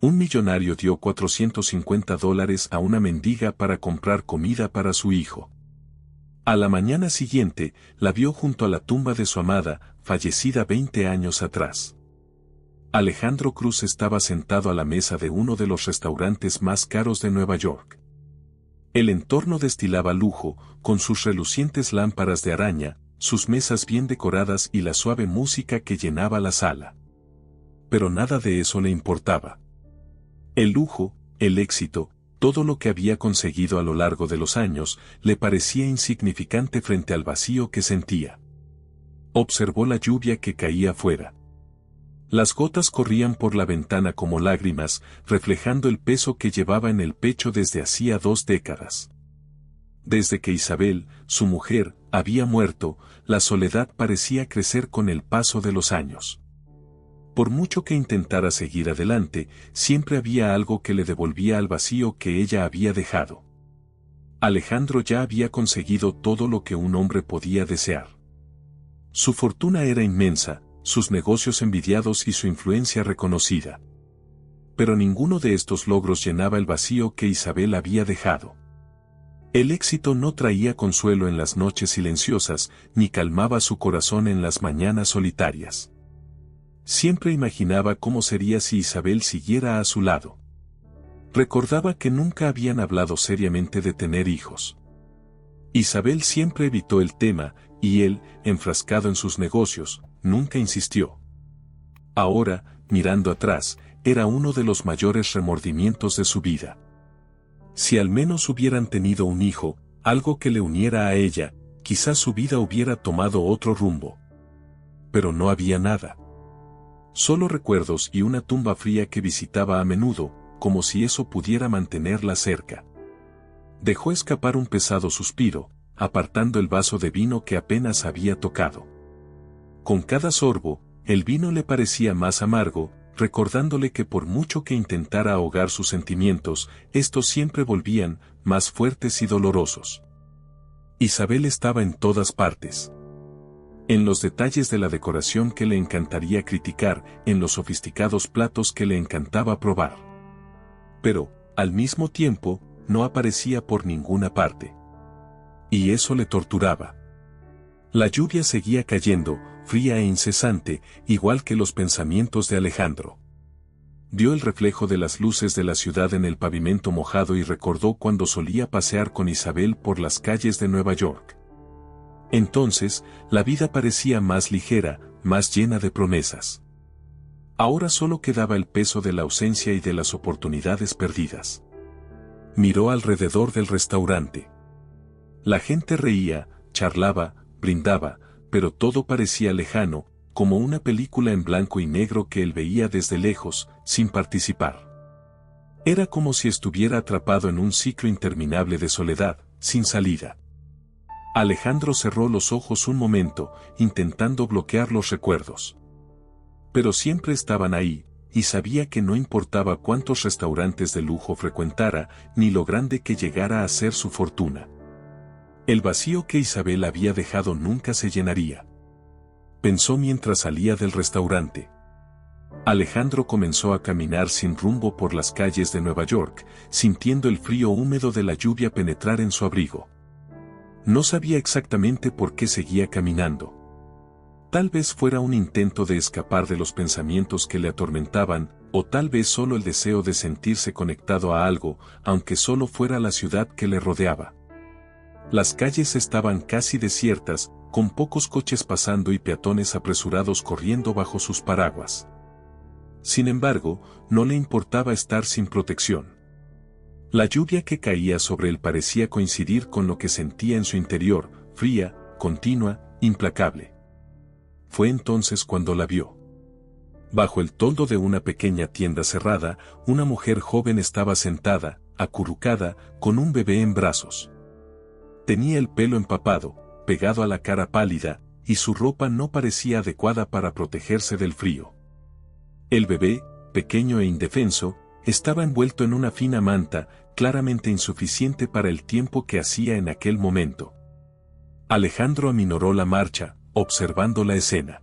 Un millonario dio $450 a una mendiga para comprar comida para su hijo. A la mañana siguiente, la vio junto a la tumba de su amada, fallecida 20 años atrás. Alejandro Cruz estaba sentado a la mesa de uno de los restaurantes más caros de Nueva York. El entorno destilaba lujo, con sus relucientes lámparas de araña, sus mesas bien decoradas y la suave música que llenaba la sala. Pero nada de eso le importaba. El lujo, el éxito, todo lo que había conseguido a lo largo de los años, le parecía insignificante frente al vacío que sentía. Observó la lluvia que caía afuera. Las gotas corrían por la ventana como lágrimas, reflejando el peso que llevaba en el pecho desde hacía 2 décadas. Desde que Isabel, su mujer, había muerto, la soledad parecía crecer con el paso de los años. Por mucho que intentara seguir adelante, siempre había algo que le devolvía al vacío que ella había dejado. Alejandro ya había conseguido todo lo que un hombre podía desear. Su fortuna era inmensa, sus negocios envidiados y su influencia reconocida. Pero ninguno de estos logros llenaba el vacío que Isabel había dejado. El éxito no traía consuelo en las noches silenciosas, ni calmaba su corazón en las mañanas solitarias. Siempre imaginaba cómo sería si Isabel siguiera a su lado. Recordaba que nunca habían hablado seriamente de tener hijos. Isabel siempre evitó el tema, y él, enfrascado en sus negocios, nunca insistió. Ahora, mirando atrás, era uno de los mayores remordimientos de su vida. Si al menos hubieran tenido un hijo, algo que le uniera a ella, quizás su vida hubiera tomado otro rumbo. Pero no había nada. Solo recuerdos y una tumba fría que visitaba a menudo, como si eso pudiera mantenerla cerca. Dejó escapar un pesado suspiro, apartando el vaso de vino que apenas había tocado. Con cada sorbo, el vino le parecía más amargo, recordándole que por mucho que intentara ahogar sus sentimientos, estos siempre volvían, más fuertes y dolorosos. Isabel estaba en todas partes. En los detalles de la decoración que le encantaría criticar, en los sofisticados platos que le encantaba probar. Pero, al mismo tiempo, no aparecía por ninguna parte. Y eso le torturaba. La lluvia seguía cayendo, fría e incesante, igual que los pensamientos de Alejandro. Vio el reflejo de las luces de la ciudad en el pavimento mojado y recordó cuando solía pasear con Isabel por las calles de Nueva York. Entonces, la vida parecía más ligera, más llena de promesas. Ahora solo quedaba el peso de la ausencia y de las oportunidades perdidas. Miró alrededor del restaurante. La gente reía, charlaba, brindaba, pero todo parecía lejano, como una película en blanco y negro que él veía desde lejos, sin participar. Era como si estuviera atrapado en un ciclo interminable de soledad, sin salida. Alejandro cerró los ojos un momento, intentando bloquear los recuerdos. Pero siempre estaban ahí, y sabía que no importaba cuántos restaurantes de lujo frecuentara, ni lo grande que llegara a ser su fortuna. El vacío que Isabel había dejado nunca se llenaría. Pensó mientras salía del restaurante. Alejandro comenzó a caminar sin rumbo por las calles de Nueva York, sintiendo el frío húmedo de la lluvia penetrar en su abrigo. No sabía exactamente por qué seguía caminando. Tal vez fuera un intento de escapar de los pensamientos que le atormentaban, o tal vez solo el deseo de sentirse conectado a algo, aunque solo fuera la ciudad que le rodeaba. Las calles estaban casi desiertas, con pocos coches pasando y peatones apresurados corriendo bajo sus paraguas. Sin embargo, no le importaba estar sin protección. La lluvia que caía sobre él parecía coincidir con lo que sentía en su interior, fría, continua, implacable. Fue entonces cuando la vio. Bajo el toldo de una pequeña tienda cerrada, una mujer joven estaba sentada, acurrucada, con un bebé en brazos. Tenía el pelo empapado, pegado a la cara pálida, y su ropa no parecía adecuada para protegerse del frío. El bebé, pequeño e indefenso, estaba envuelto en una fina manta, claramente insuficiente para el tiempo que hacía en aquel momento. Alejandro aminoró la marcha, observando la escena.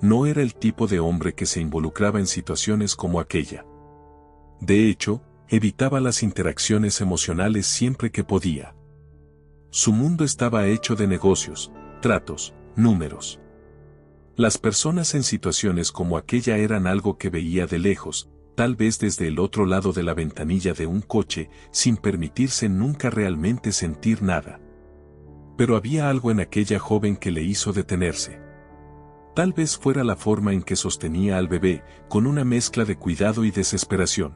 No era el tipo de hombre que se involucraba en situaciones como aquella. De hecho, evitaba las interacciones emocionales siempre que podía. Su mundo estaba hecho de negocios, tratos, números. Las personas en situaciones como aquella eran algo que veía de lejos, tal vez desde el otro lado de la ventanilla de un coche, sin permitirse nunca realmente sentir nada. Pero había algo en aquella joven que le hizo detenerse. Tal vez fuera la forma en que sostenía al bebé, con una mezcla de cuidado y desesperación.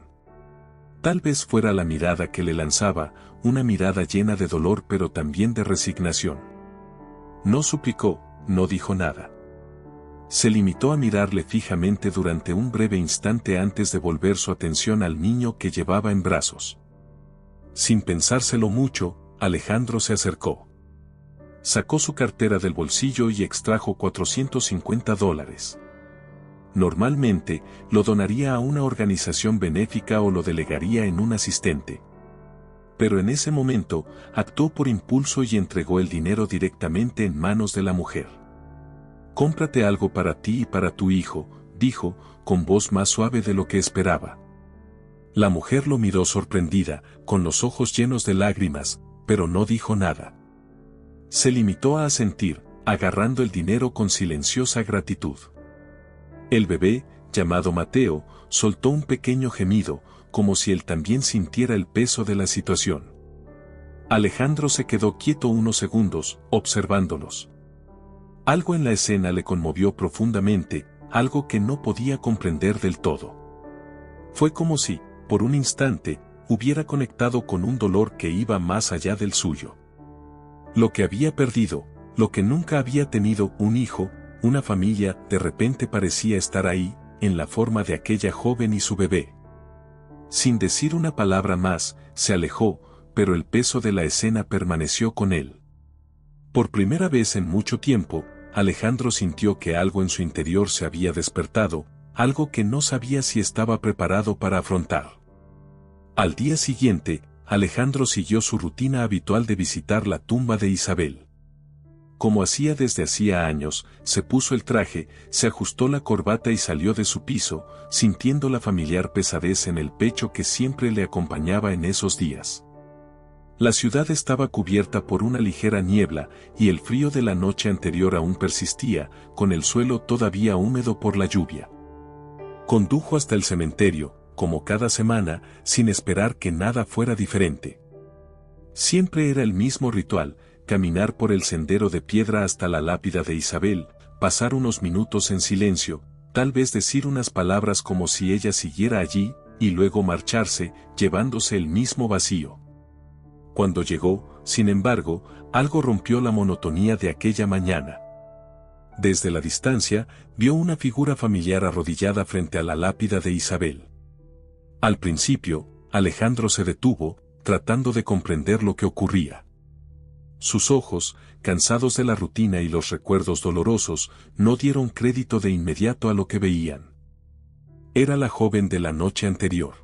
Tal vez fuera la mirada que le lanzaba, una mirada llena de dolor pero también de resignación. No suplicó, no dijo nada. Se limitó a mirarle fijamente durante un breve instante antes de volver su atención al niño que llevaba en brazos. Sin pensárselo mucho, Alejandro se acercó. Sacó su cartera del bolsillo y extrajo $450. Normalmente, lo donaría a una organización benéfica o lo delegaría en un asistente. Pero en ese momento, actuó por impulso y entregó el dinero directamente en manos de la mujer. «Cómprate algo para ti y para tu hijo», dijo, con voz más suave de lo que esperaba. La mujer lo miró sorprendida, con los ojos llenos de lágrimas, pero no dijo nada. Se limitó a asentir, agarrando el dinero con silenciosa gratitud. El bebé, llamado Mateo, soltó un pequeño gemido, como si él también sintiera el peso de la situación. Alejandro se quedó quieto unos segundos, observándolos. Algo en la escena le conmovió profundamente, algo que no podía comprender del todo. Fue como si, por un instante, hubiera conectado con un dolor que iba más allá del suyo. Lo que había perdido, lo que nunca había tenido, un hijo, una familia, de repente parecía estar ahí, en la forma de aquella joven y su bebé. Sin decir una palabra más, se alejó, pero el peso de la escena permaneció con él. Por primera vez en mucho tiempo, Alejandro sintió que algo en su interior se había despertado, algo que no sabía si estaba preparado para afrontar. Al día siguiente, Alejandro siguió su rutina habitual de visitar la tumba de Isabel. Como hacía desde hacía años, se puso el traje, se ajustó la corbata y salió de su piso, sintiendo la familiar pesadez en el pecho que siempre le acompañaba en esos días. La ciudad estaba cubierta por una ligera niebla, y el frío de la noche anterior aún persistía, con el suelo todavía húmedo por la lluvia. Condujo hasta el cementerio, como cada semana, sin esperar que nada fuera diferente. Siempre era el mismo ritual: caminar por el sendero de piedra hasta la lápida de Isabel, pasar unos minutos en silencio, tal vez decir unas palabras como si ella siguiera allí, y luego marcharse, llevándose el mismo vacío. Cuando llegó, sin embargo, algo rompió la monotonía de aquella mañana. Desde la distancia, vio una figura familiar arrodillada frente a la lápida de Isabel. Al principio, Alejandro se detuvo, tratando de comprender lo que ocurría. Sus ojos, cansados de la rutina y los recuerdos dolorosos, no dieron crédito de inmediato a lo que veían. Era la joven de la noche anterior.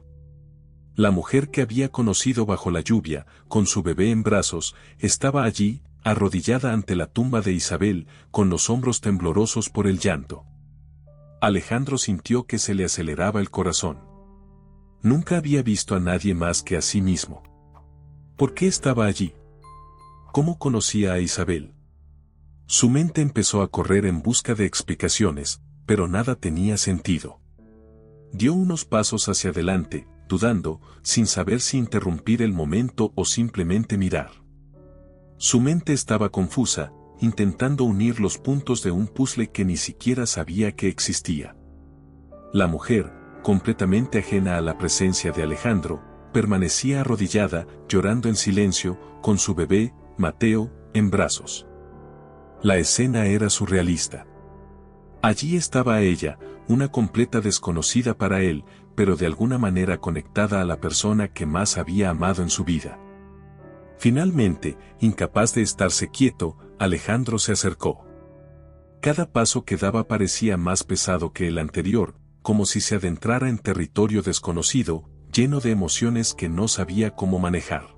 La mujer que había conocido bajo la lluvia, con su bebé en brazos, estaba allí, arrodillada ante la tumba de Isabel, con los hombros temblorosos por el llanto. Alejandro sintió que se le aceleraba el corazón. Nunca había visto a nadie más que a sí mismo. ¿Por qué estaba allí? ¿Cómo conocía a Isabel? Su mente empezó a correr en busca de explicaciones, pero nada tenía sentido. Dio unos pasos hacia adelante, dudando, sin saber si interrumpir el momento o simplemente mirar. Su mente estaba confusa, intentando unir los puntos de un puzzle que ni siquiera sabía que existía. La mujer, completamente ajena a la presencia de Alejandro, permanecía arrodillada, llorando en silencio, con su bebé, Mateo, en brazos. La escena era surrealista. Allí estaba ella, una completa desconocida para él, pero de alguna manera conectada a la persona que más había amado en su vida. Finalmente, incapaz de estarse quieto, Alejandro se acercó. Cada paso que daba parecía más pesado que el anterior, como si se adentrara en territorio desconocido, lleno de emociones que no sabía cómo manejar.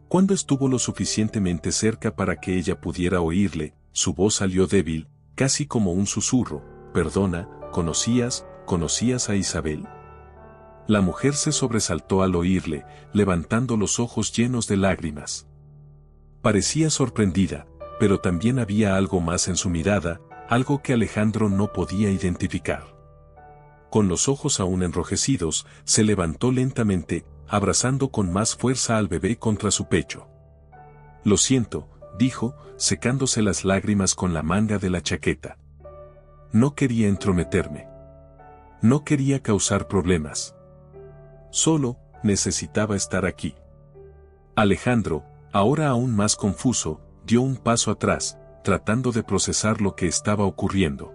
Cuando estuvo lo suficientemente cerca para que ella pudiera oírle, su voz salió débil, casi como un susurro: «Perdona, ¿conocías a Isabel?». La mujer se sobresaltó al oírle, levantando los ojos llenos de lágrimas. Parecía sorprendida, pero también había algo más en su mirada, algo que Alejandro no podía identificar. Con los ojos aún enrojecidos, se levantó lentamente, abrazando con más fuerza al bebé contra su pecho. «Lo siento», dijo, secándose las lágrimas con la manga de la chaqueta. «No quería entrometerme. No quería causar problemas. Solo necesitaba estar aquí». Alejandro, ahora aún más confuso, dio un paso atrás, tratando de procesar lo que estaba ocurriendo.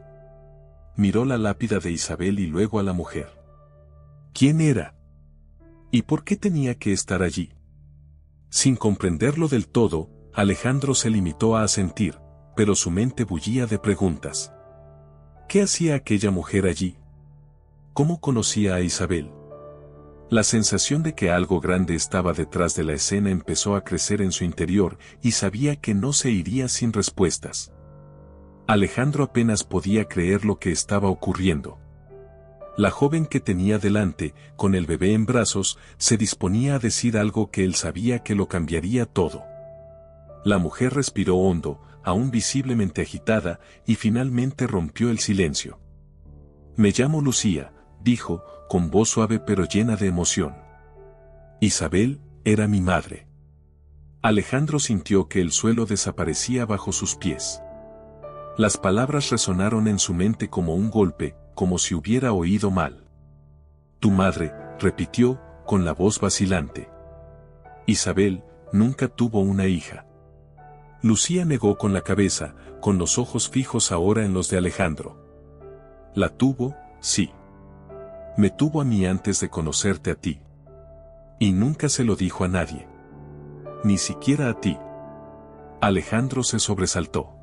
Miró la lápida de Isabel y luego a la mujer. ¿Quién era? ¿Y por qué tenía que estar allí? Sin comprenderlo del todo, Alejandro se limitó a asentir, pero su mente bullía de preguntas. ¿Qué hacía aquella mujer allí? ¿Cómo conocía a Isabel? La sensación de que algo grande estaba detrás de la escena empezó a crecer en su interior y sabía que no se iría sin respuestas. Alejandro apenas podía creer lo que estaba ocurriendo. La joven que tenía delante, con el bebé en brazos, se disponía a decir algo que él sabía que lo cambiaría todo. La mujer respiró hondo, aún visiblemente agitada, y finalmente rompió el silencio. «Me llamo Lucía», dijo, con voz suave pero llena de emoción. «Isabel era mi madre». Alejandro sintió que el suelo desaparecía bajo sus pies. Las palabras resonaron en su mente como un golpe, como si hubiera oído mal. «Tu madre», repitió, con la voz vacilante. «Isabel nunca tuvo una hija». Lucía negó con la cabeza, con los ojos fijos ahora en los de Alejandro. «La tuvo, sí. Me tuvo a mí antes de conocerte a ti. Y nunca se lo dijo a nadie. Ni siquiera a ti». Alejandro se sobresaltó.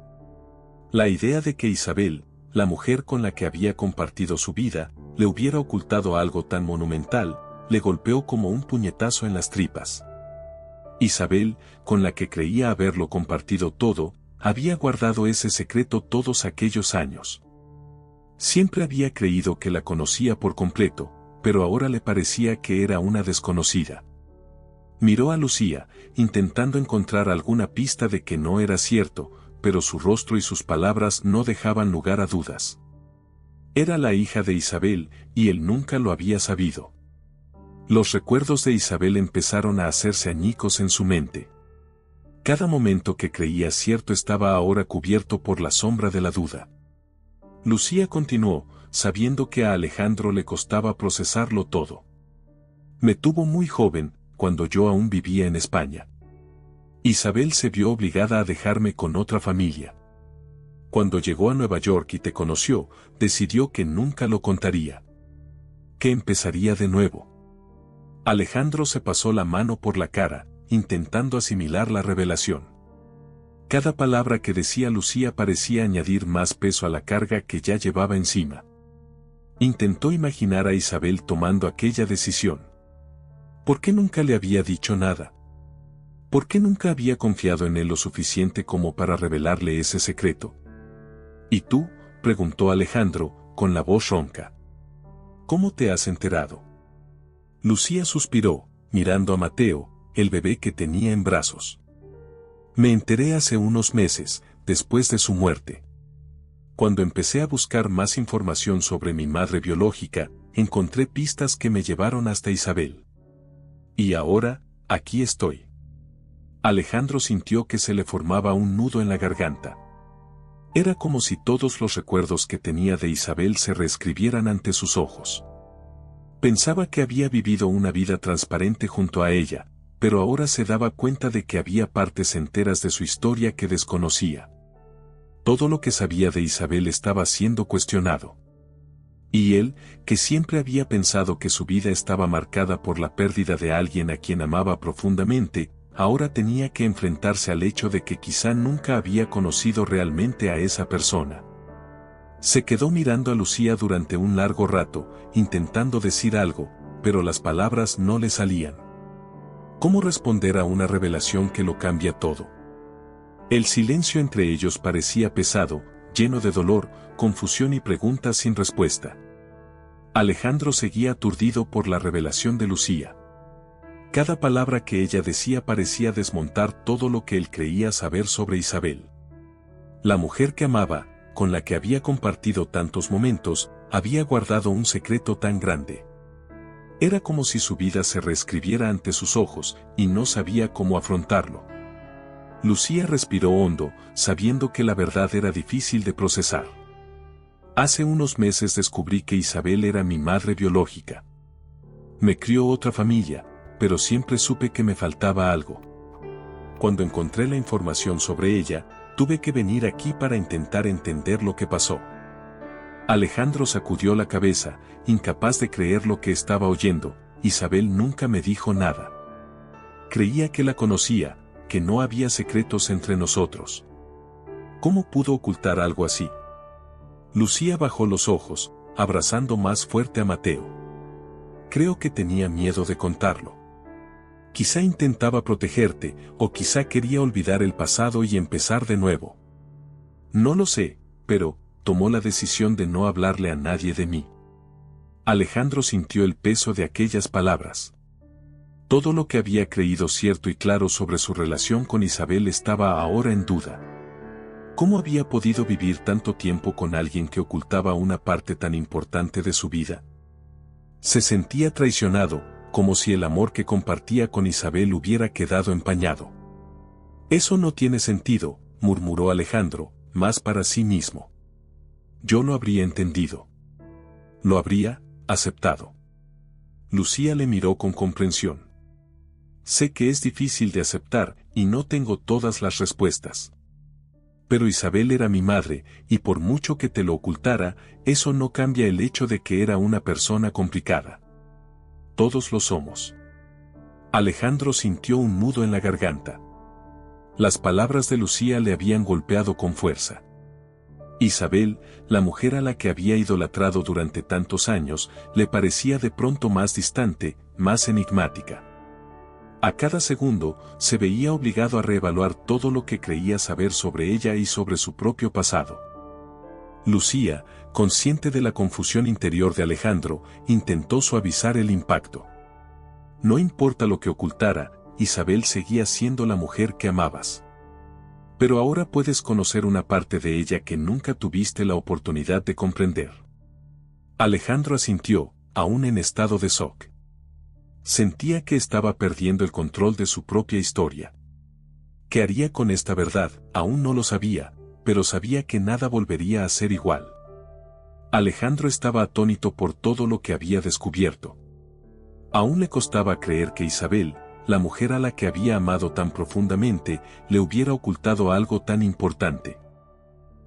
La idea de que Isabel, la mujer con la que había compartido su vida, le hubiera ocultado algo tan monumental, le golpeó como un puñetazo en las tripas. Isabel, con la que creía haberlo compartido todo, había guardado ese secreto todos aquellos años. Siempre había creído que la conocía por completo, pero ahora le parecía que era una desconocida. Miró a Lucía, intentando encontrar alguna pista de que no era cierto, pero su rostro y sus palabras no dejaban lugar a dudas. Era la hija de Isabel, y él nunca lo había sabido. Los recuerdos de Isabel empezaron a hacerse añicos en su mente. Cada momento que creía cierto estaba ahora cubierto por la sombra de la duda. Lucía continuó, sabiendo que a Alejandro le costaba procesarlo todo. «Me tuvo muy joven, cuando yo aún vivía en España. Isabel se vio obligada a dejarme con otra familia. Cuando llegó a Nueva York y te conoció, decidió que nunca lo contaría. Que empezaría de nuevo». Alejandro se pasó la mano por la cara, intentando asimilar la revelación. Cada palabra que decía Lucía parecía añadir más peso a la carga que ya llevaba encima. Intentó imaginar a Isabel tomando aquella decisión. ¿Por qué nunca le había dicho nada? ¿Por qué nunca había confiado en él lo suficiente como para revelarle ese secreto? ¿Y tú?, preguntó Alejandro, con la voz ronca. ¿Cómo te has enterado? Lucía suspiró, mirando a Mateo, el bebé que tenía en brazos. Me enteré hace unos meses, después de su muerte. Cuando empecé a buscar más información sobre mi madre biológica, encontré pistas que me llevaron hasta Isabel. Y ahora, aquí estoy. Alejandro sintió que se le formaba un nudo en la garganta. Era como si todos los recuerdos que tenía de Isabel se reescribieran ante sus ojos. Pensaba que había vivido una vida transparente junto a ella, pero ahora se daba cuenta de que había partes enteras de su historia que desconocía. Todo lo que sabía de Isabel estaba siendo cuestionado. Y él, que siempre había pensado que su vida estaba marcada por la pérdida de alguien a quien amaba profundamente, ahora tenía que enfrentarse al hecho de que quizá nunca había conocido realmente a esa persona. Se quedó mirando a Lucía durante un largo rato, intentando decir algo, pero las palabras no le salían. ¿Cómo responder a una revelación que lo cambia todo? El silencio entre ellos parecía pesado, lleno de dolor, confusión y preguntas sin respuesta. Alejandro seguía aturdido por la revelación de Lucía. Cada palabra que ella decía parecía desmontar todo lo que él creía saber sobre Isabel. La mujer que amaba, con la que había compartido tantos momentos, había guardado un secreto tan grande. Era como si su vida se reescribiera ante sus ojos, y no sabía cómo afrontarlo. Lucía respiró hondo, sabiendo que la verdad era difícil de procesar. Hace unos meses descubrí que Isabel era mi madre biológica. Me crió otra familia, pero siempre supe que me faltaba algo. Cuando encontré la información sobre ella, tuve que venir aquí para intentar entender lo que pasó. Alejandro sacudió la cabeza, incapaz de creer lo que estaba oyendo. Isabel nunca me dijo nada. Creía que la conocía, que no había secretos entre nosotros. ¿Cómo pudo ocultar algo así? Lucía bajó los ojos, abrazando más fuerte a Mateo. Creo que tenía miedo de contarlo. Quizá intentaba protegerte, o quizá quería olvidar el pasado y empezar de nuevo. No lo sé, pero tomó la decisión de no hablarle a nadie de mí. Alejandro sintió el peso de aquellas palabras. Todo lo que había creído cierto y claro sobre su relación con Isabel estaba ahora en duda. ¿Cómo había podido vivir tanto tiempo con alguien que ocultaba una parte tan importante de su vida? Se sentía traicionado, como si el amor que compartía con Isabel hubiera quedado empañado. Eso no tiene sentido, murmuró Alejandro, más para sí mismo. Yo lo habría entendido. Lo habría aceptado. Lucía le miró con comprensión. Sé que es difícil de aceptar, y no tengo todas las respuestas. Pero Isabel era mi madre, y por mucho que te lo ocultara, eso no cambia el hecho de que era una persona complicada. Todos lo somos. Alejandro sintió un nudo en la garganta. Las palabras de Lucía le habían golpeado con fuerza. Isabel, la mujer a la que había idolatrado durante tantos años, le parecía de pronto más distante, más enigmática. A cada segundo, se veía obligado a reevaluar todo lo que creía saber sobre ella y sobre su propio pasado. Lucía, consciente de la confusión interior de Alejandro, intentó suavizar el impacto. No importa lo que ocultara, Isabel seguía siendo la mujer que amabas. Pero ahora puedes conocer una parte de ella que nunca tuviste la oportunidad de comprender. Alejandro asintió, aún en estado de shock. Sentía que estaba perdiendo el control de su propia historia. ¿Qué haría con esta verdad? Aún no lo sabía, pero sabía que nada volvería a ser igual. Alejandro estaba atónito por todo lo que había descubierto. Aún le costaba creer que Isabel, la mujer a la que había amado tan profundamente, le hubiera ocultado algo tan importante.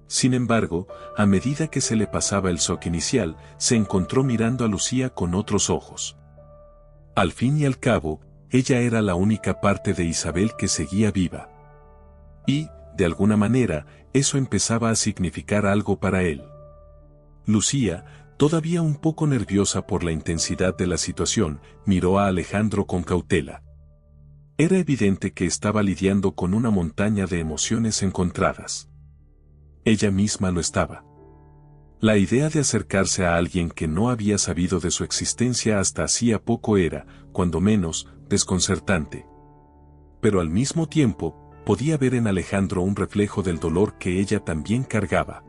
Sin embargo, a medida que se le pasaba el shock inicial, se encontró mirando a Lucía con otros ojos. Al fin y al cabo, ella era la única parte de Isabel que seguía viva. Y, de alguna manera, eso empezaba a significar algo para él. Lucía, todavía un poco nerviosa por la intensidad de la situación, miró a Alejandro con cautela. Era evidente que estaba lidiando con una montaña de emociones encontradas. Ella misma lo estaba. La idea de acercarse a alguien que no había sabido de su existencia hasta hacía poco era, cuando menos, desconcertante. Pero al mismo tiempo, podía ver en Alejandro un reflejo del dolor que ella también cargaba.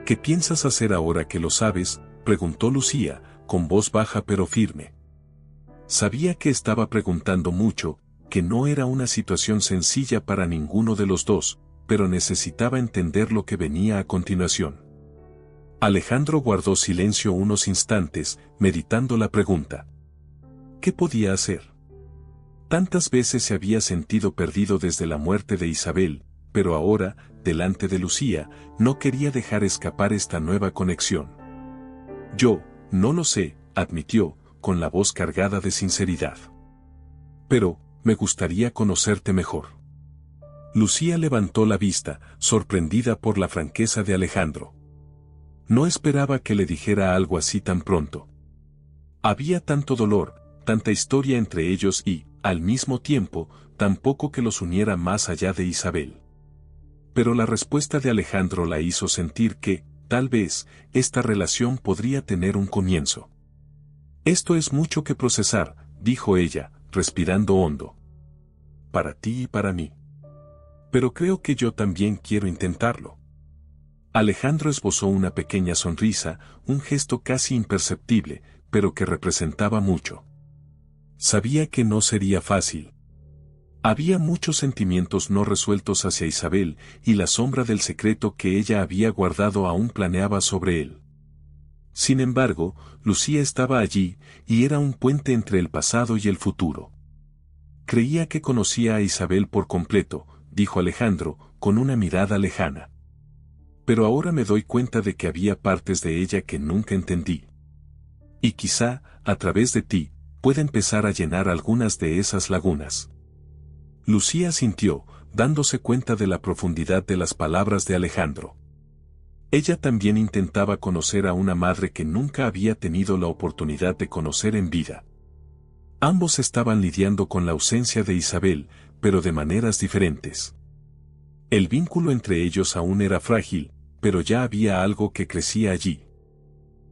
¿Qué piensas hacer ahora que lo sabes?, preguntó Lucía, con voz baja pero firme. Sabía que estaba preguntando mucho, que no era una situación sencilla para ninguno de los dos, pero necesitaba entender lo que venía a continuación. Alejandro guardó silencio unos instantes, meditando la pregunta. ¿Qué podía hacer? Tantas veces se había sentido perdido desde la muerte de Isabel, pero ahora, delante de Lucía, no quería dejar escapar esta nueva conexión. Yo, no lo sé, admitió, con la voz cargada de sinceridad. Pero, me gustaría conocerte mejor. Lucía levantó la vista, sorprendida por la franqueza de Alejandro. No esperaba que le dijera algo así tan pronto. Había tanto dolor, tanta historia entre ellos y, al mismo tiempo, tan poco que los uniera más allá de Isabel. Pero la respuesta de Alejandro la hizo sentir que, tal vez, esta relación podría tener un comienzo. Esto es mucho que procesar, dijo ella, respirando hondo. Para ti y para mí. Pero creo que yo también quiero intentarlo. Alejandro esbozó una pequeña sonrisa, un gesto casi imperceptible, pero que representaba mucho. Sabía que no sería fácil. Había muchos sentimientos no resueltos hacia Isabel, y la sombra del secreto que ella había guardado aún planeaba sobre él. Sin embargo, Lucía estaba allí, y era un puente entre el pasado y el futuro. Creía que conocía a Isabel por completo, dijo Alejandro, con una mirada lejana. Pero ahora me doy cuenta de que había partes de ella que nunca entendí. Y quizá, a través de ti, pueda empezar a llenar algunas de esas lagunas. Lucía asintió, dándose cuenta de la profundidad de las palabras de Alejandro. Ella también intentaba conocer a una madre que nunca había tenido la oportunidad de conocer en vida. Ambos estaban lidiando con la ausencia de Isabel, pero de maneras diferentes. El vínculo entre ellos aún era frágil, pero ya había algo que crecía allí.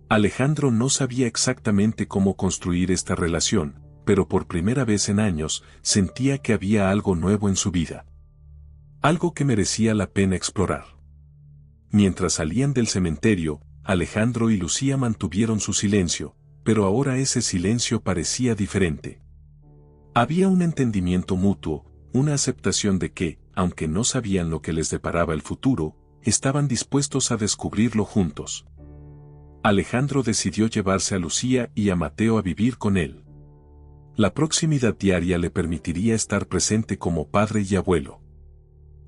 Alejandro no sabía exactamente cómo construir esta relación, pero por primera vez en años sentía que había algo nuevo en su vida. Algo que merecía la pena explorar. Mientras salían del cementerio, Alejandro y Lucía mantuvieron su silencio, pero ahora ese silencio parecía diferente. Había un entendimiento mutuo, una aceptación de que, aunque no sabían lo que les deparaba el futuro, estaban dispuestos a descubrirlo juntos. Alejandro decidió llevarse a Lucía y a Mateo a vivir con él. La proximidad diaria le permitiría estar presente como padre y abuelo.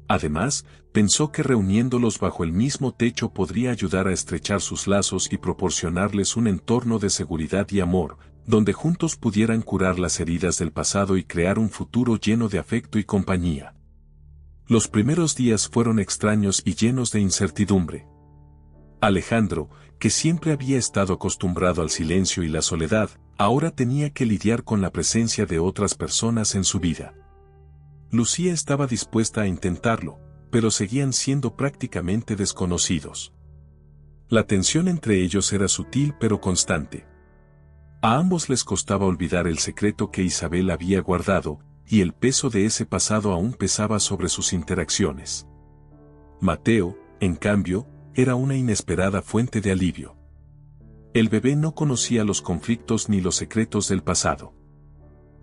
Además, pensó que reuniéndolos bajo el mismo techo podría ayudar a estrechar sus lazos y proporcionarles un entorno de seguridad y amor, donde juntos pudieran curar las heridas del pasado y crear un futuro lleno de afecto y compañía. Los primeros días fueron extraños y llenos de incertidumbre. Alejandro, que siempre había estado acostumbrado al silencio y la soledad, ahora tenía que lidiar con la presencia de otras personas en su vida. Lucía estaba dispuesta a intentarlo, pero seguían siendo prácticamente desconocidos. La tensión entre ellos era sutil pero constante. A ambos les costaba olvidar el secreto que Isabel había guardado, y el peso de ese pasado aún pesaba sobre sus interacciones. Mateo, en cambio, era una inesperada fuente de alivio. El bebé no conocía los conflictos ni los secretos del pasado.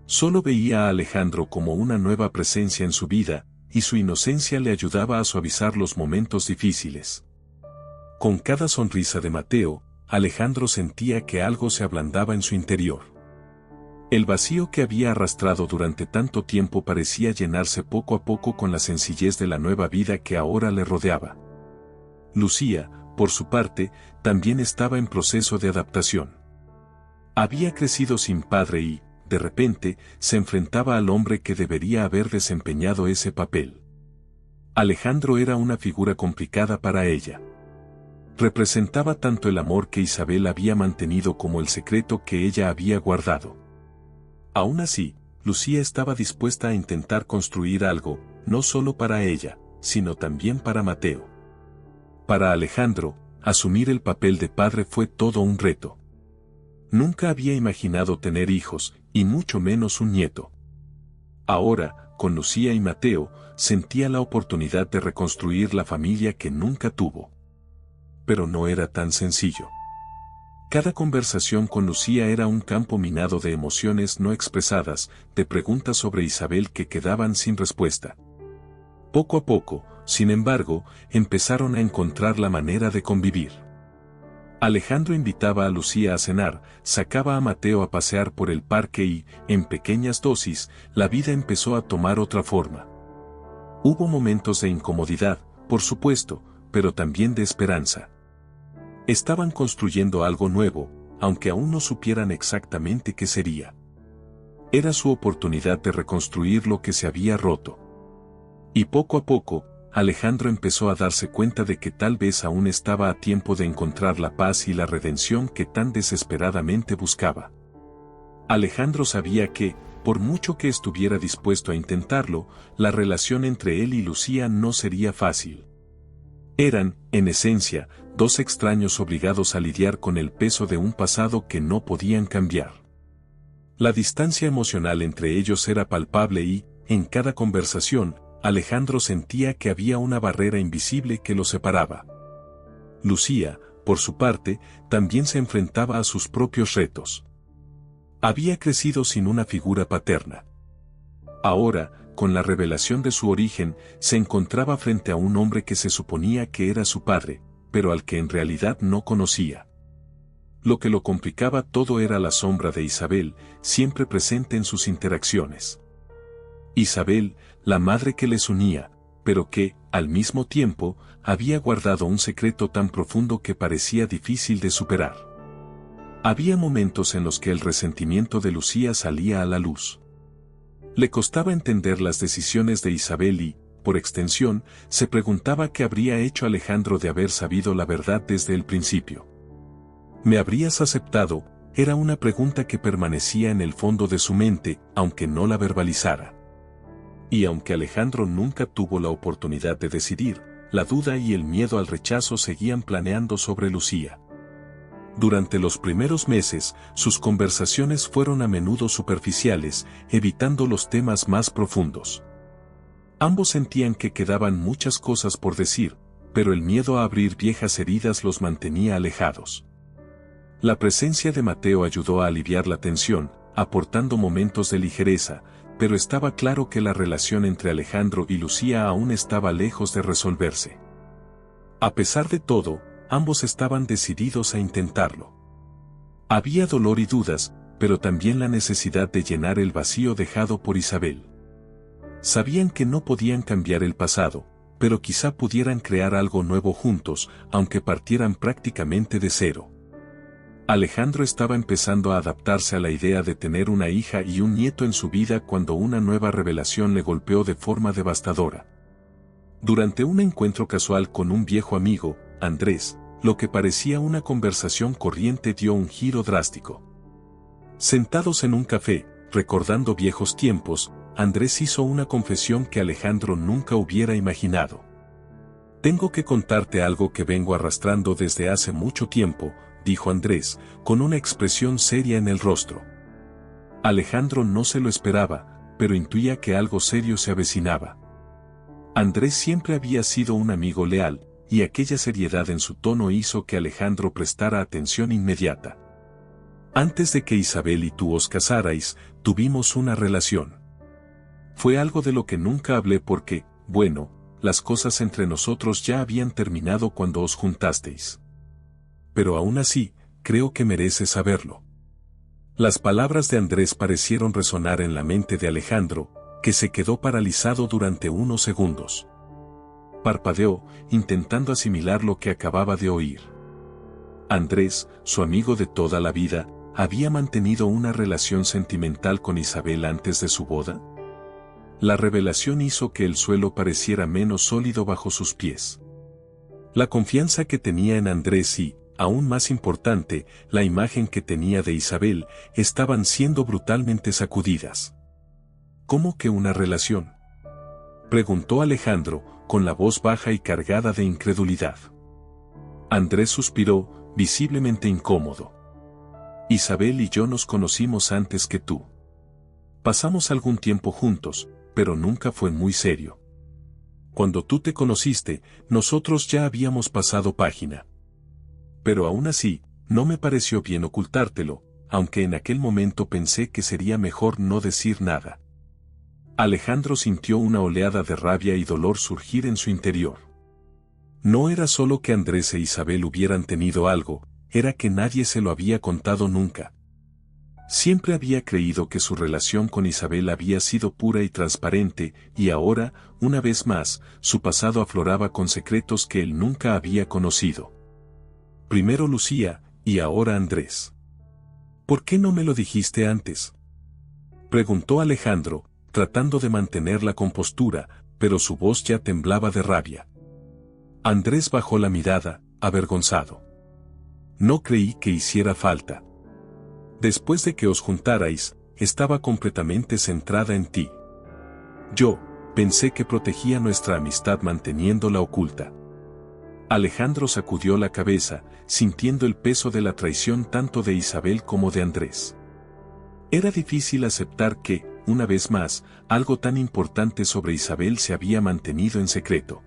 Solo veía a Alejandro como una nueva presencia en su vida, y su inocencia le ayudaba a suavizar los momentos difíciles. Con cada sonrisa de Mateo, Alejandro sentía que algo se ablandaba en su interior. El vacío que había arrastrado durante tanto tiempo parecía llenarse poco a poco con la sencillez de la nueva vida que ahora le rodeaba. Lucía, por su parte, también estaba en proceso de adaptación. Había crecido sin padre y, de repente, se enfrentaba al hombre que debería haber desempeñado ese papel. Alejandro era una figura complicada para ella. Representaba tanto el amor que Isabel había mantenido como el secreto que ella había guardado. Aún así, Lucía estaba dispuesta a intentar construir algo, no solo para ella, sino también para Mateo. Para Alejandro, asumir el papel de padre fue todo un reto. Nunca había imaginado tener hijos, y mucho menos un nieto. Ahora, con Lucía y Mateo, sentía la oportunidad de reconstruir la familia que nunca tuvo. Pero no era tan sencillo. Cada conversación con Lucía era un campo minado de emociones no expresadas, de preguntas sobre Isabel que quedaban sin respuesta. Poco a poco, sin embargo, empezaron a encontrar la manera de convivir. Alejandro invitaba a Lucía a cenar, sacaba a Mateo a pasear por el parque y, en pequeñas dosis, la vida empezó a tomar otra forma. Hubo momentos de incomodidad, por supuesto, pero también de esperanza. Estaban construyendo algo nuevo, aunque aún no supieran exactamente qué sería. Era su oportunidad de reconstruir lo que se había roto. Y poco a poco, Alejandro empezó a darse cuenta de que tal vez aún estaba a tiempo de encontrar la paz y la redención que tan desesperadamente buscaba. Alejandro sabía que, por mucho que estuviera dispuesto a intentarlo, la relación entre él y Lucía no sería fácil. Eran, en esencia, dos extraños obligados a lidiar con el peso de un pasado que no podían cambiar. La distancia emocional entre ellos era palpable y, en cada conversación, Alejandro sentía que había una barrera invisible que los separaba. Lucía, por su parte, también se enfrentaba a sus propios retos. Había crecido sin una figura paterna. Ahora, con la revelación de su origen, se encontraba frente a un hombre que se suponía que era su padre, pero al que en realidad no conocía. Lo que lo complicaba todo era la sombra de Isabel, siempre presente en sus interacciones. Isabel, la madre que les unía, pero que, al mismo tiempo, había guardado un secreto tan profundo que parecía difícil de superar. Había momentos en los que el resentimiento de Lucía salía a la luz. Le costaba entender las decisiones de Isabel y, por extensión, se preguntaba qué habría hecho Alejandro de haber sabido la verdad desde el principio. ¿Me habrías aceptado? Era una pregunta que permanecía en el fondo de su mente, aunque no la verbalizara. Y aunque Alejandro nunca tuvo la oportunidad de decidir, la duda y el miedo al rechazo seguían planeando sobre Lucía. Durante los primeros meses, sus conversaciones fueron a menudo superficiales, evitando los temas más profundos. Ambos sentían que quedaban muchas cosas por decir, pero el miedo a abrir viejas heridas los mantenía alejados. La presencia de Mateo ayudó a aliviar la tensión, aportando momentos de ligereza, pero estaba claro que la relación entre Alejandro y Lucía aún estaba lejos de resolverse. A pesar de todo, ambos estaban decididos a intentarlo. Había dolor y dudas, pero también la necesidad de llenar el vacío dejado por Isabel. Sabían que no podían cambiar el pasado, pero quizá pudieran crear algo nuevo juntos, aunque partieran prácticamente de cero. Alejandro estaba empezando a adaptarse a la idea de tener una hija y un nieto en su vida cuando una nueva revelación le golpeó de forma devastadora. Durante un encuentro casual con un viejo amigo, Andrés, lo que parecía una conversación corriente dio un giro drástico. Sentados en un café, recordando viejos tiempos, Andrés hizo una confesión que Alejandro nunca hubiera imaginado. «Tengo que contarte algo que vengo arrastrando desde hace mucho tiempo», dijo Andrés, con una expresión seria en el rostro. Alejandro no se lo esperaba, pero intuía que algo serio se avecinaba. Andrés siempre había sido un amigo leal, y aquella seriedad en su tono hizo que Alejandro prestara atención inmediata. «Antes de que Isabel y tú os casarais, tuvimos una relación. Fue algo de lo que nunca hablé porque, bueno, las cosas entre nosotros ya habían terminado cuando os juntasteis. Pero aún así, creo que mereces saberlo». Las palabras de Andrés parecieron resonar en la mente de Alejandro, que se quedó paralizado durante unos segundos. Parpadeó, intentando asimilar lo que acababa de oír. Andrés, su amigo de toda la vida, ¿había mantenido una relación sentimental con Isabel antes de su boda? La revelación hizo que el suelo pareciera menos sólido bajo sus pies. La confianza que tenía en Andrés y, aún más importante, la imagen que tenía de Isabel, estaban siendo brutalmente sacudidas. ¿Cómo que una relación?, preguntó Alejandro, con la voz baja y cargada de incredulidad. Andrés suspiró, visiblemente incómodo. «Isabel y yo nos conocimos antes que tú. Pasamos algún tiempo juntos, pero nunca fue muy serio. Cuando tú te conociste, nosotros ya habíamos pasado página. Pero aún así, no me pareció bien ocultártelo, aunque en aquel momento pensé que sería mejor no decir nada». Alejandro sintió una oleada de rabia y dolor surgir en su interior. No era solo que Andrés e Isabel hubieran tenido algo, era que nadie se lo había contado nunca. Siempre había creído que su relación con Isabel había sido pura y transparente, y ahora, una vez más, su pasado afloraba con secretos que él nunca había conocido. Primero Lucía, y ahora Andrés. «¿Por qué no me lo dijiste antes?», preguntó Alejandro, tratando de mantener la compostura, pero su voz ya temblaba de rabia. Andrés bajó la mirada, avergonzado. «No creí que hiciera falta. Después de que os juntarais, estaba completamente centrada en ti. Yo pensé que protegía nuestra amistad manteniéndola oculta. Alejandro sacudió la cabeza, sintiendo el peso de la traición tanto de Isabel como de Andrés. Era difícil aceptar que, una vez más, algo tan importante sobre Isabel se había mantenido en secreto.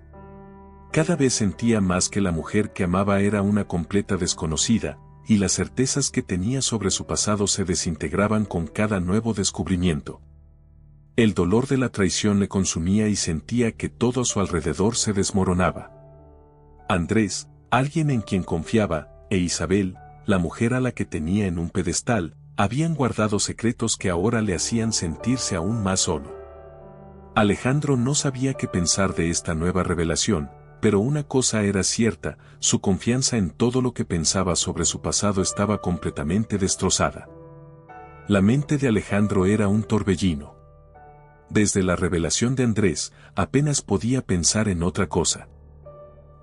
Cada vez sentía más que la mujer que amaba era una completa desconocida, y las certezas que tenía sobre su pasado se desintegraban con cada nuevo descubrimiento. El dolor de la traición le consumía y sentía que todo a su alrededor se desmoronaba. Andrés, alguien en quien confiaba, e Isabel, la mujer a la que tenía en un pedestal, habían guardado secretos que ahora le hacían sentirse aún más solo. Alejandro no sabía qué pensar de esta nueva revelación, pero una cosa era cierta, su confianza en todo lo que pensaba sobre su pasado estaba completamente destrozada. La mente de Alejandro era un torbellino. Desde la revelación de Andrés, apenas podía pensar en otra cosa.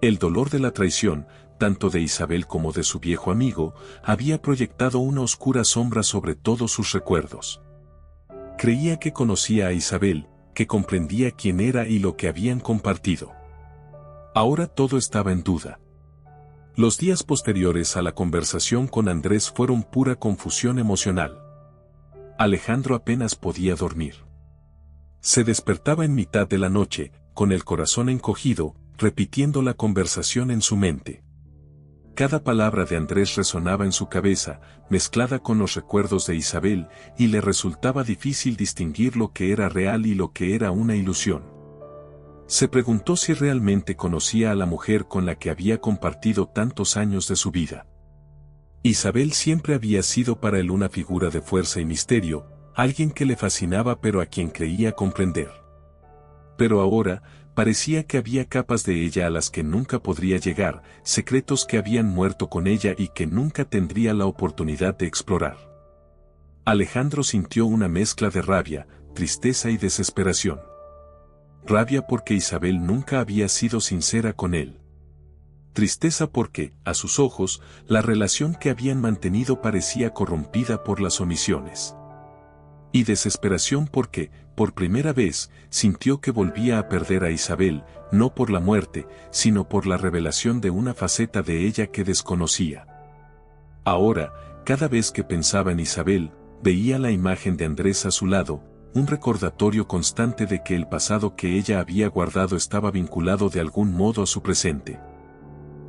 El dolor de la traición, tanto de Isabel como de su viejo amigo, había proyectado una oscura sombra sobre todos sus recuerdos. Creía que conocía a Isabel, que comprendía quién era y lo que habían compartido. Ahora todo estaba en duda. Los días posteriores a la conversación con Andrés fueron pura confusión emocional. Alejandro apenas podía dormir. Se despertaba en mitad de la noche, con el corazón encogido, repitiendo la conversación en su mente. Cada palabra de Andrés resonaba en su cabeza, mezclada con los recuerdos de Isabel, y le resultaba difícil distinguir lo que era real y lo que era una ilusión. Se preguntó si realmente conocía a la mujer con la que había compartido tantos años de su vida. Isabel siempre había sido para él una figura de fuerza y misterio, alguien que le fascinaba pero a quien creía comprender. Pero ahora, parecía que había capas de ella a las que nunca podría llegar, secretos que habían muerto con ella y que nunca tendría la oportunidad de explorar. Alejandro sintió una mezcla de rabia, tristeza y desesperación. Rabia porque Isabel nunca había sido sincera con él. Tristeza porque, a sus ojos, la relación que habían mantenido parecía corrompida por las omisiones. Y desesperación porque, por primera vez, sintió que volvía a perder a Isabel, no por la muerte, sino por la revelación de una faceta de ella que desconocía. Ahora, cada vez que pensaba en Isabel, veía la imagen de Andrés a su lado, un recordatorio constante de que el pasado que ella había guardado estaba vinculado de algún modo a su presente.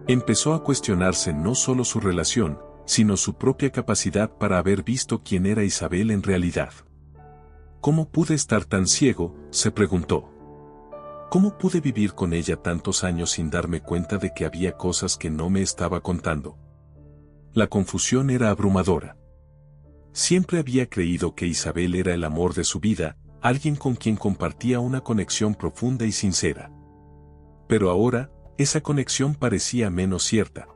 Empezó a cuestionarse no solo su relación, sino su propia capacidad para haber visto quién era Isabel en realidad. ¿Cómo pude estar tan ciego?, se preguntó. ¿Cómo pude vivir con ella tantos años sin darme cuenta de que había cosas que no me estaba contando? La confusión era abrumadora. Siempre había creído que Isabel era el amor de su vida, alguien con quien compartía una conexión profunda y sincera. Pero ahora, esa conexión parecía menos cierta.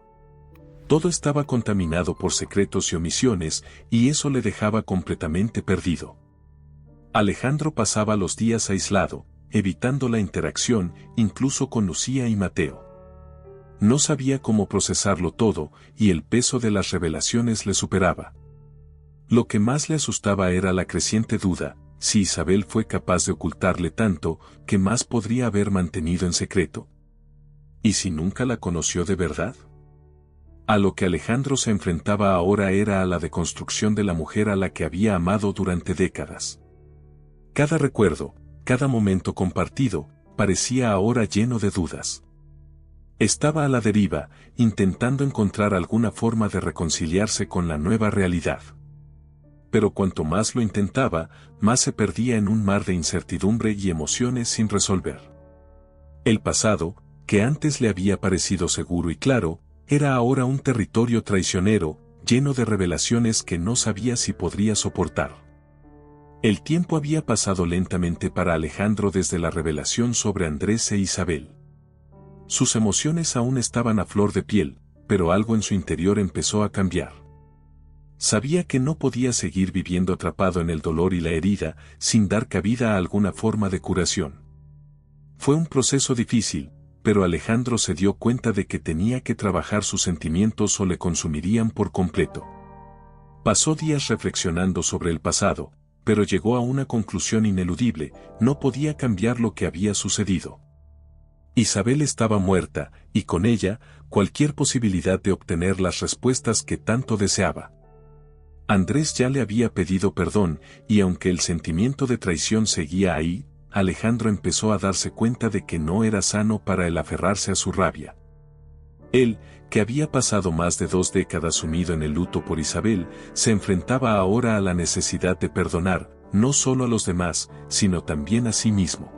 Todo estaba contaminado por secretos y omisiones, y eso le dejaba completamente perdido. Alejandro pasaba los días aislado, evitando la interacción, incluso con Lucía y Mateo. No sabía cómo procesarlo todo, y el peso de las revelaciones le superaba. Lo que más le asustaba era la creciente duda, si Isabel fue capaz de ocultarle tanto, ¿qué más podría haber mantenido en secreto? ¿Y si nunca la conoció de verdad? A lo que Alejandro se enfrentaba ahora era a la deconstrucción de la mujer a la que había amado durante décadas. Cada recuerdo, cada momento compartido, parecía ahora lleno de dudas. Estaba a la deriva, intentando encontrar alguna forma de reconciliarse con la nueva realidad. Pero cuanto más lo intentaba, más se perdía en un mar de incertidumbre y emociones sin resolver. El pasado, que antes le había parecido seguro y claro, era ahora un territorio traicionero, lleno de revelaciones que no sabía si podría soportar. El tiempo había pasado lentamente para Alejandro desde la revelación sobre Andrés e Isabel. Sus emociones aún estaban a flor de piel, pero algo en su interior empezó a cambiar. Sabía que no podía seguir viviendo atrapado en el dolor y la herida, sin dar cabida a alguna forma de curación. Fue un proceso difícil, pero Alejandro se dio cuenta de que tenía que trabajar sus sentimientos o le consumirían por completo. Pasó días reflexionando sobre el pasado, pero llegó a una conclusión ineludible: no podía cambiar lo que había sucedido. Isabel estaba muerta, y con ella, cualquier posibilidad de obtener las respuestas que tanto deseaba. Andrés ya le había pedido perdón, y aunque el sentimiento de traición seguía ahí, Alejandro empezó a darse cuenta de que no era sano para él aferrarse a su rabia. Él, que había pasado más de 2 décadas sumido en el luto por Isabel, se enfrentaba ahora a la necesidad de perdonar, no solo a los demás, sino también a sí mismo.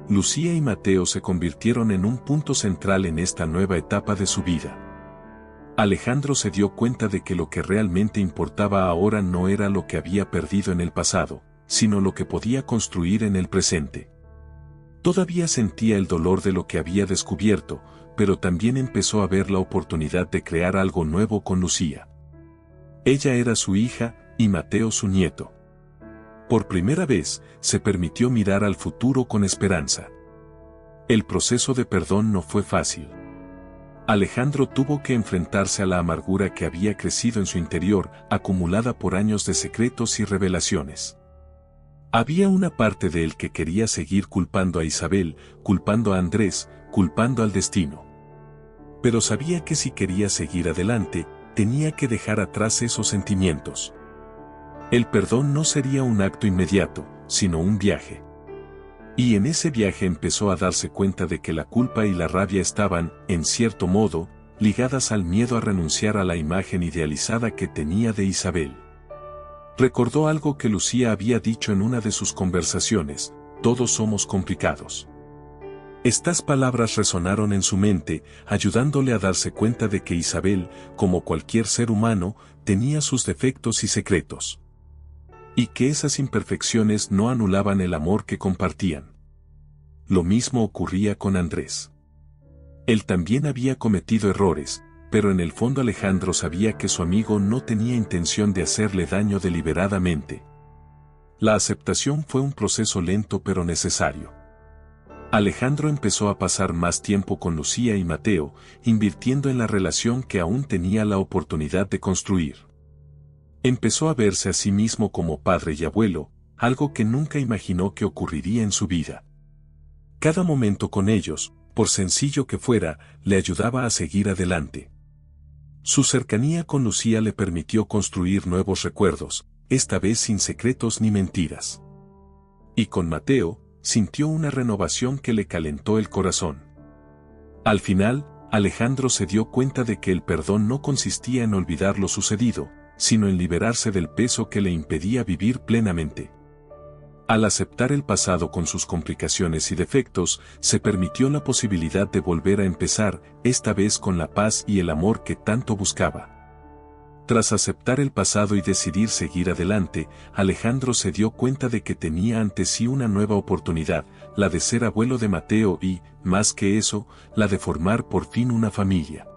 Lucía y Mateo se convirtieron en un punto central en esta nueva etapa de su vida. Alejandro se dio cuenta de que lo que realmente importaba ahora no era lo que había perdido en el pasado, sino lo que podía construir en el presente. Todavía sentía el dolor de lo que había descubierto, pero también empezó a ver la oportunidad de crear algo nuevo con Lucía. Ella era su hija, y Mateo su nieto. Por primera vez, se permitió mirar al futuro con esperanza. El proceso de perdón no fue fácil. Alejandro tuvo que enfrentarse a la amargura que había crecido en su interior, acumulada por años de secretos y revelaciones. Había una parte de él que quería seguir culpando a Isabel, culpando a Andrés, culpando al destino. Pero sabía que si quería seguir adelante, tenía que dejar atrás esos sentimientos. El perdón no sería un acto inmediato, sino un viaje. Y en ese viaje empezó a darse cuenta de que la culpa y la rabia estaban, en cierto modo, ligadas al miedo a renunciar a la imagen idealizada que tenía de Isabel. Recordó algo que Lucía había dicho en una de sus conversaciones: todos somos complicados. Estas palabras resonaron en su mente, ayudándole a darse cuenta de que Isabel, como cualquier ser humano, tenía sus defectos y secretos. Y que esas imperfecciones no anulaban el amor que compartían. Lo mismo ocurría con Andrés. Él también había cometido errores, pero en el fondo Alejandro sabía que su amigo no tenía intención de hacerle daño deliberadamente. La aceptación fue un proceso lento pero necesario. Alejandro empezó a pasar más tiempo con Lucía y Mateo, invirtiendo en la relación que aún tenía la oportunidad de construir. Empezó a verse a sí mismo como padre y abuelo, algo que nunca imaginó que ocurriría en su vida. Cada momento con ellos, por sencillo que fuera, le ayudaba a seguir adelante. Su cercanía con Lucía le permitió construir nuevos recuerdos, esta vez sin secretos ni mentiras. Y con Mateo, sintió una renovación que le calentó el corazón. Al final, Alejandro se dio cuenta de que el perdón no consistía en olvidar lo sucedido, sino en liberarse del peso que le impedía vivir plenamente. Al aceptar el pasado con sus complicaciones y defectos, se permitió la posibilidad de volver a empezar, esta vez con la paz y el amor que tanto buscaba. Tras aceptar el pasado y decidir seguir adelante, Alejandro se dio cuenta de que tenía ante sí una nueva oportunidad, la de ser abuelo de Mateo y, más que eso, la de formar por fin una familia.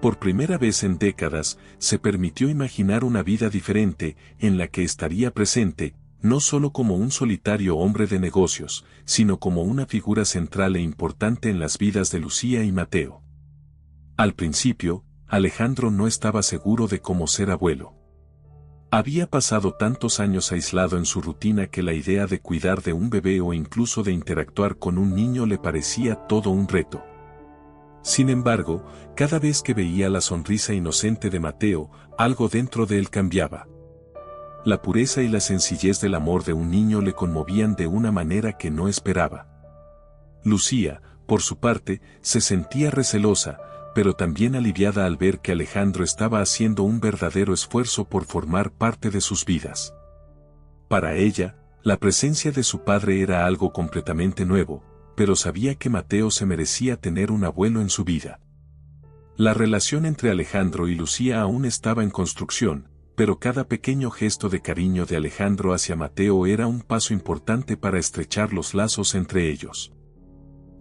Por primera vez en décadas, se permitió imaginar una vida diferente, en la que estaría presente, no solo como un solitario hombre de negocios, sino como una figura central e importante en las vidas de Lucía y Mateo. Al principio, Alejandro no estaba seguro de cómo ser abuelo. Había pasado tantos años aislado en su rutina que la idea de cuidar de un bebé o incluso de interactuar con un niño le parecía todo un reto. Sin embargo, cada vez que veía la sonrisa inocente de Mateo, algo dentro de él cambiaba. La pureza y la sencillez del amor de un niño le conmovían de una manera que no esperaba. Lucía, por su parte, se sentía recelosa, pero también aliviada al ver que Alejandro estaba haciendo un verdadero esfuerzo por formar parte de sus vidas. Para ella, la presencia de su padre era algo completamente nuevo, pero sabía que Mateo se merecía tener un abuelo en su vida. La relación entre Alejandro y Lucía aún estaba en construcción, pero cada pequeño gesto de cariño de Alejandro hacia Mateo era un paso importante para estrechar los lazos entre ellos.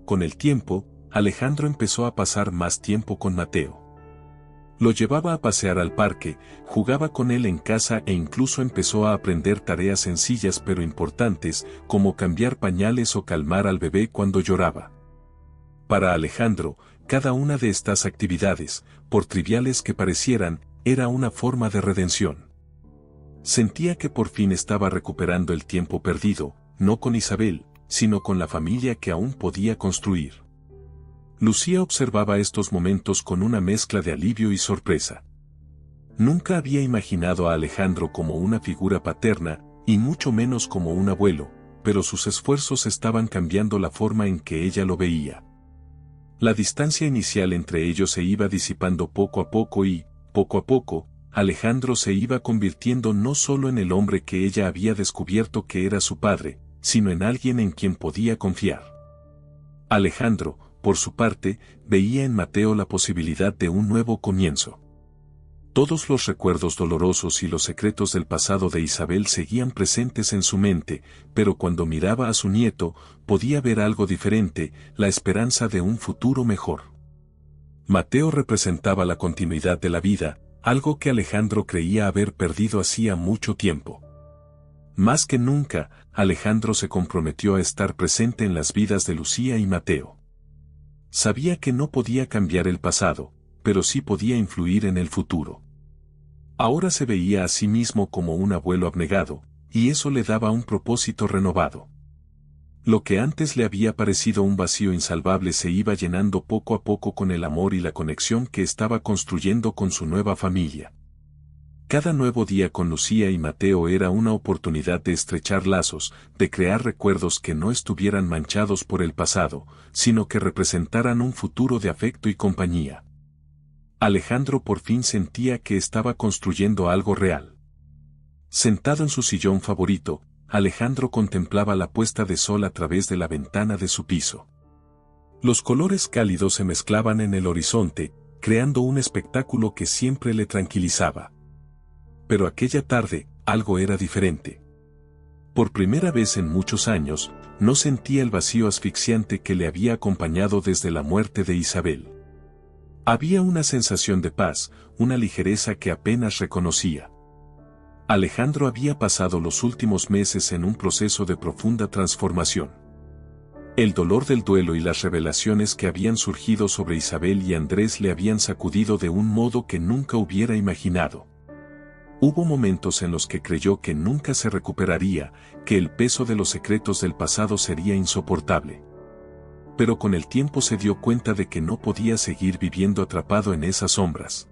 Con el tiempo, Alejandro empezó a pasar más tiempo con Mateo. Lo llevaba a pasear al parque, jugaba con él en casa e incluso empezó a aprender tareas sencillas pero importantes, como cambiar pañales o calmar al bebé cuando lloraba. Para Alejandro, cada una de estas actividades, por triviales que parecieran, era una forma de redención. Sentía que por fin estaba recuperando el tiempo perdido, no con Isabel, sino con la familia que aún podía construir. Lucía observaba estos momentos con una mezcla de alivio y sorpresa. Nunca había imaginado a Alejandro como una figura paterna, y mucho menos como un abuelo, pero sus esfuerzos estaban cambiando la forma en que ella lo veía. La distancia inicial entre ellos se iba disipando poco a poco y, poco a poco, Alejandro se iba convirtiendo no solo en el hombre que ella había descubierto que era su padre, sino en alguien en quien podía confiar. Alejandro, por su parte, veía en Mateo la posibilidad de un nuevo comienzo. Todos los recuerdos dolorosos y los secretos del pasado de Isabel seguían presentes en su mente, pero cuando miraba a su nieto, podía ver algo diferente, la esperanza de un futuro mejor. Mateo representaba la continuidad de la vida, algo que Alejandro creía haber perdido hacía mucho tiempo. Más que nunca, Alejandro se comprometió a estar presente en las vidas de Lucía y Mateo. Sabía que no podía cambiar el pasado, pero sí podía influir en el futuro. Ahora se veía a sí mismo como un abuelo abnegado, y eso le daba un propósito renovado. Lo que antes le había parecido un vacío insalvable se iba llenando poco a poco con el amor y la conexión que estaba construyendo con su nueva familia. Cada nuevo día con Lucía y Mateo era una oportunidad de estrechar lazos, de crear recuerdos que no estuvieran manchados por el pasado, sino que representaran un futuro de afecto y compañía. Alejandro por fin sentía que estaba construyendo algo real. Sentado en su sillón favorito, Alejandro contemplaba la puesta de sol a través de la ventana de su piso. Los colores cálidos se mezclaban en el horizonte, creando un espectáculo que siempre le tranquilizaba. Pero aquella tarde, algo era diferente. Por primera vez en muchos años, no sentía el vacío asfixiante que le había acompañado desde la muerte de Isabel. Había una sensación de paz, una ligereza que apenas reconocía. Alejandro había pasado los últimos meses en un proceso de profunda transformación. El dolor del duelo y las revelaciones que habían surgido sobre Isabel y Andrés le habían sacudido de un modo que nunca hubiera imaginado. Hubo momentos en los que creyó que nunca se recuperaría, que el peso de los secretos del pasado sería insoportable. Pero con el tiempo se dio cuenta de que no podía seguir viviendo atrapado en esas sombras.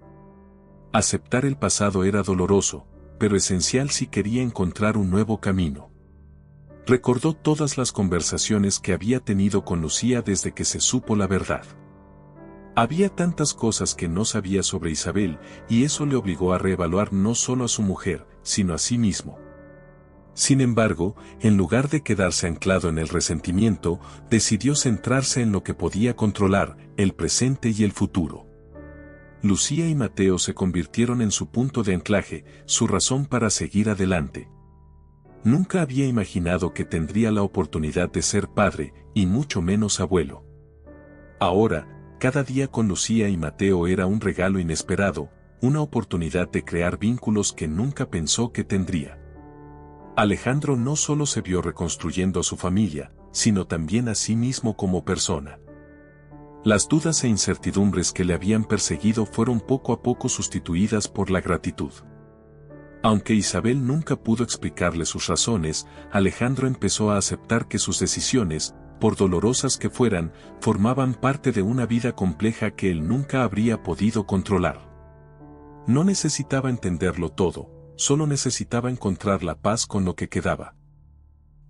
Aceptar el pasado era doloroso, pero esencial si quería encontrar un nuevo camino. Recordó todas las conversaciones que había tenido con Lucía desde que se supo la verdad. Había tantas cosas que no sabía sobre Isabel, y eso le obligó a reevaluar no solo a su mujer, sino a sí mismo. Sin embargo, en lugar de quedarse anclado en el resentimiento, decidió centrarse en lo que podía controlar, el presente y el futuro. Lucía y Mateo se convirtieron en su punto de anclaje, su razón para seguir adelante. Nunca había imaginado que tendría la oportunidad de ser padre, y mucho menos abuelo. Ahora, cada día con Lucía y Mateo era un regalo inesperado, una oportunidad de crear vínculos que nunca pensó que tendría. Alejandro no solo se vio reconstruyendo a su familia, sino también a sí mismo como persona. Las dudas e incertidumbres que le habían perseguido fueron poco a poco sustituidas por la gratitud. Aunque Isabel nunca pudo explicarle sus razones, Alejandro empezó a aceptar que sus decisiones, por dolorosas que fueran, formaban parte de una vida compleja que él nunca habría podido controlar. No necesitaba entenderlo todo, solo necesitaba encontrar la paz con lo que quedaba.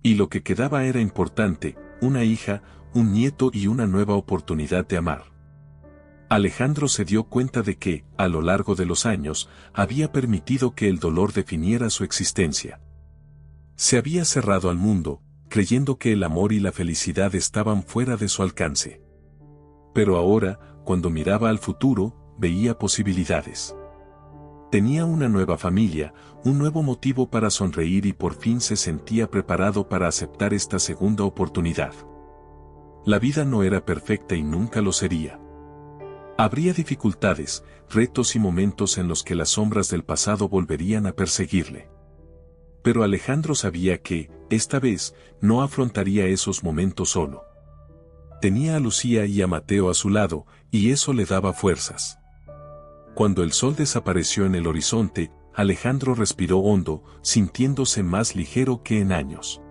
Y lo que quedaba era importante, una hija, un nieto y una nueva oportunidad de amar. Alejandro se dio cuenta de que, a lo largo de los años, había permitido que el dolor definiera su existencia. Se había cerrado al mundo, creyendo que el amor y la felicidad estaban fuera de su alcance. Pero ahora, cuando miraba al futuro, veía posibilidades. Tenía una nueva familia, un nuevo motivo para sonreír y por fin se sentía preparado para aceptar esta segunda oportunidad. La vida no era perfecta y nunca lo sería. Habría dificultades, retos y momentos en los que las sombras del pasado volverían a perseguirle. Pero Alejandro sabía que, esta vez, no afrontaría esos momentos solo. Tenía a Lucía y a Mateo a su lado, y eso le daba fuerzas. Cuando el sol desapareció en el horizonte, Alejandro respiró hondo, sintiéndose más ligero que en años.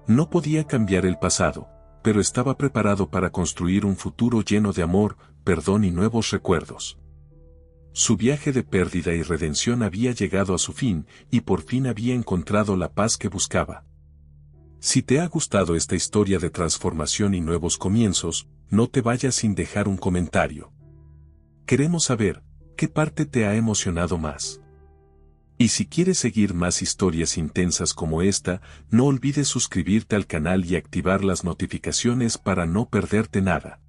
No podía cambiar el pasado, pero estaba preparado para construir un futuro lleno de amor, perdón y nuevos recuerdos. Su viaje de pérdida y redención había llegado a su fin, y por fin había encontrado la paz que buscaba. Si te ha gustado esta historia de transformación y nuevos comienzos, no te vayas sin dejar un comentario. Queremos saber, ¿qué parte te ha emocionado más? Y si quieres seguir más historias intensas como esta, no olvides suscribirte al canal y activar las notificaciones para no perderte nada.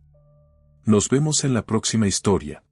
Nos vemos en la próxima historia.